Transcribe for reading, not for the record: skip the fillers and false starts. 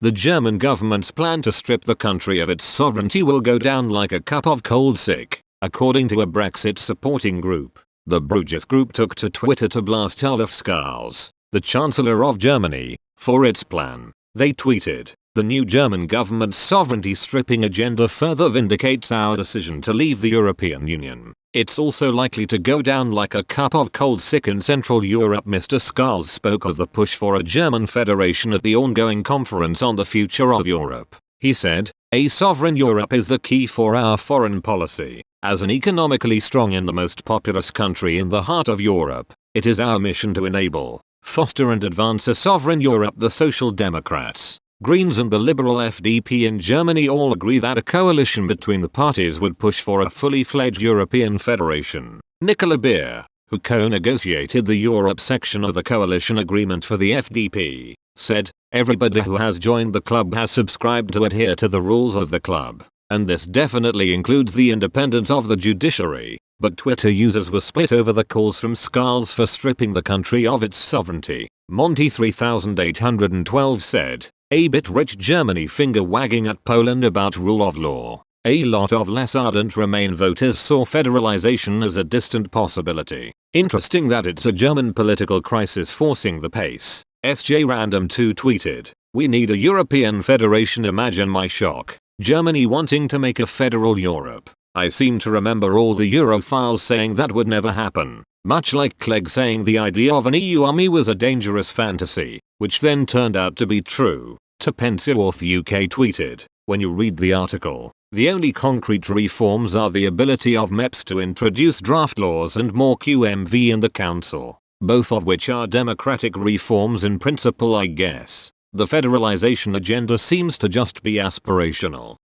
The German government's plan to strip the country of its sovereignty will go down like a cup of cold sick, according to a Brexit supporting group. The Bruges group took to Twitter to blast Olaf Scholz, the Chancellor of Germany, for its plan. They tweeted, "The new German government's sovereignty stripping agenda further vindicates our decision to leave the European Union. It's also likely to go down like a cup of cold sick in Central Europe." Mr. Scholz spoke of the push for a German federation at the ongoing conference on the future of Europe. He said, "A sovereign Europe is the key for our foreign policy. As an economically strong and the most populous country in the heart of Europe, it is our mission to enable, foster and advance a sovereign Europe." The Social Democrats, Greens and the Liberal FDP in Germany all agree that a coalition between the parties would push for a fully fledged European federation. Nicola Beer, who co-negotiated the Europe section of the coalition agreement for the FDP, said, "Everybody who has joined the club has subscribed to adhere to the rules of the club, and this definitely includes the independence of the judiciary." But Twitter users were split over the calls from Scholz for stripping the country of its sovereignty. Monty 3812 said, "A bit rich Germany finger wagging at Poland about rule of law. A lot of less ardent Remain voters saw federalization as a distant possibility. Interesting that it's a German political crisis forcing the pace." SJ Random 2 tweeted, "We need a European federation. Imagine my shock. Germany wanting to make a federal Europe. I seem to remember all the Europhiles saying that would never happen. Much like Clegg saying the idea of an EU army was a dangerous fantasy, which then turned out to be true." To Penceworth UK tweeted, "When you read the article, the only concrete reforms are the ability of MEPs to introduce draft laws and more QMV in the council, both of which are democratic reforms in principle, I guess. The federalization agenda seems to just be aspirational."